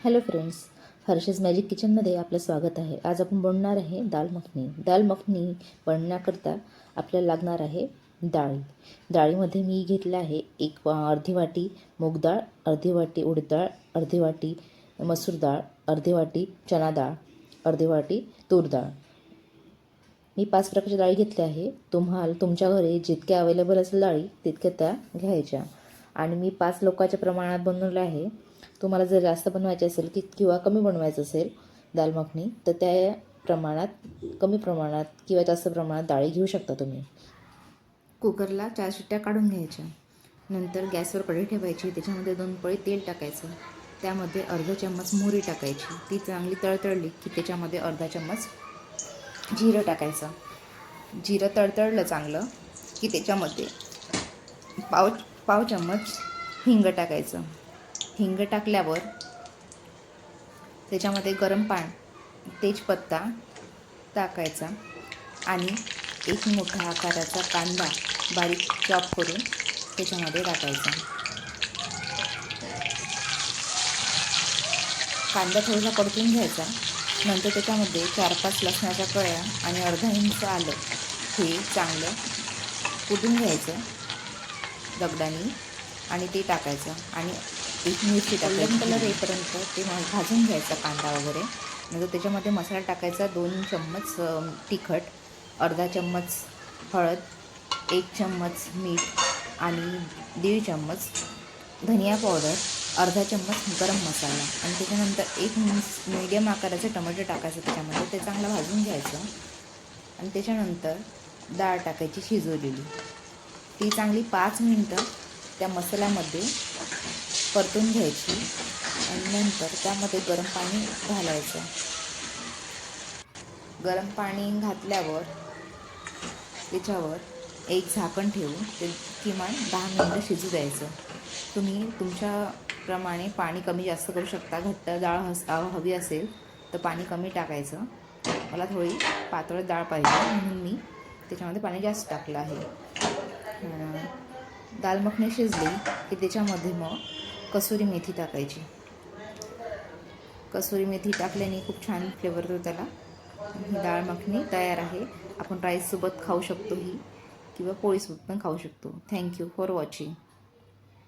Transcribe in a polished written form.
Hello friends, Hershey's magic किचनमध्ये आपलं स्वागत आहे. आज आपण बनवणार आहे दाल मखनी. दाल मखनी बनवण्याकरता आपल्याला लागणार आहे डाळीमध्ये मी घेतलं आहे अर्धी वाटी मूग डाळ, अर्धी वाटी उडीद डाळ, अर्धी वाटी मसूर डाळ, अर्धी वाटी चना डाळ, अर्धी वाटी तूर डाळ. मी 5 प्रकारच्या डाळी घेतल्या आहे. तुम्हाला तुमच्या घरी जितक्या अवेलेबल असेल डाळी तितक्या त्या घ्यायच्या. आणि मी 5 लोकांच्या प्रमाणात बनवलं आहे. तुम्हाला जर जास्त बनवायचे असेल किंवा कमी बनवायचं असेल दाल मखनी, तर त्या प्रमाणात कमी प्रमाणात किंवा जास्त प्रमाणात डाळी घेऊ शकता तुम्ही. कुकरला 4 शिट्ट्या काढून घ्यायच्या. नंतर गॅसवर कढई ठेवायची. त्याच्यामध्ये 2 पळी तेल टाकायचं. त्यामध्ये अर्धा चम्मच मोहरी टाकायची. ती चांगली तळतळली की त्याच्यामध्ये अर्धा चम्मच जिरं टाकायचं. जिरं तळतळलं चांगलं की त्याच्यामध्ये पाव चम्मच हिंग टाकायचं. हिंग टाकल्यावर त्याच्यामध्ये गरम पाणी, तेजपत्ता टाकायचा आणि एक मोठा आकाराचा कांदा बारीक चॉप करून त्याच्यामध्ये टाकायचा. कांदा थोडासा परतून घ्यायचा. नंतर त्याच्यामध्ये 4-5 लसणाच्या कळ्या आणि अर्धा इंच आलं हे चांगलं कुटून घ्यायचं दगडाने आणि ते टाकायचं आणि एक मिरची टाकायची. कलर येईपर्यंत ते भाजून घ्यायचा कांदा वगैरे. नंतर त्याच्यामध्ये मसाला टाकायचा. 2 चम्मच तिखट, अर्धा चम्मच हळद, 1 चम्मच मीठ आणि 1.5 चम्मच धनिया पावडर, अर्धा चम्मच गरम मसाला आणि त्याच्यानंतर एक मीडियम आकाराचं टमाटर टाकायचं त्याच्यामध्ये. ते चांगलं भाजून घ्यायचं आणि त्याच्यानंतर डाळ टाकायची शिजवलेली. ती चांगली 5 मिनटं त्या मसाल्यामध्ये परतून घ्यायची आणि नंतर त्यामध्ये गरम पाणी घालायचं. गरम पाणी घातल्यावर त्याच्यावर एक झाकण ठेवून ते किमान 10 मिनटं शिजू द्यायचं. तुम्ही तुमच्याप्रमाणे पाणी कमी जास्त करू शकता. घट्ट डाळ हवी असेल तर पाणी कमी टाकायचं. मला थोडी पातळ डाळ पाहिजे म्हणून मी त्याच्यामध्ये पाणी जास्त टाकलं आहे. दाल मखनी शिजली की त्याच्यामध्ये मग कसुरी मेथी टाकायची. कसुरी मेथी टाकल्याने खूप छान फ्लेवर येतो त्याला. ही डाळ मखनी तयार आहे. आपण राईससोबत खाऊ शकतो ही किंवा पोळीसोबत पण खाऊ शकतो. Thank you for watching.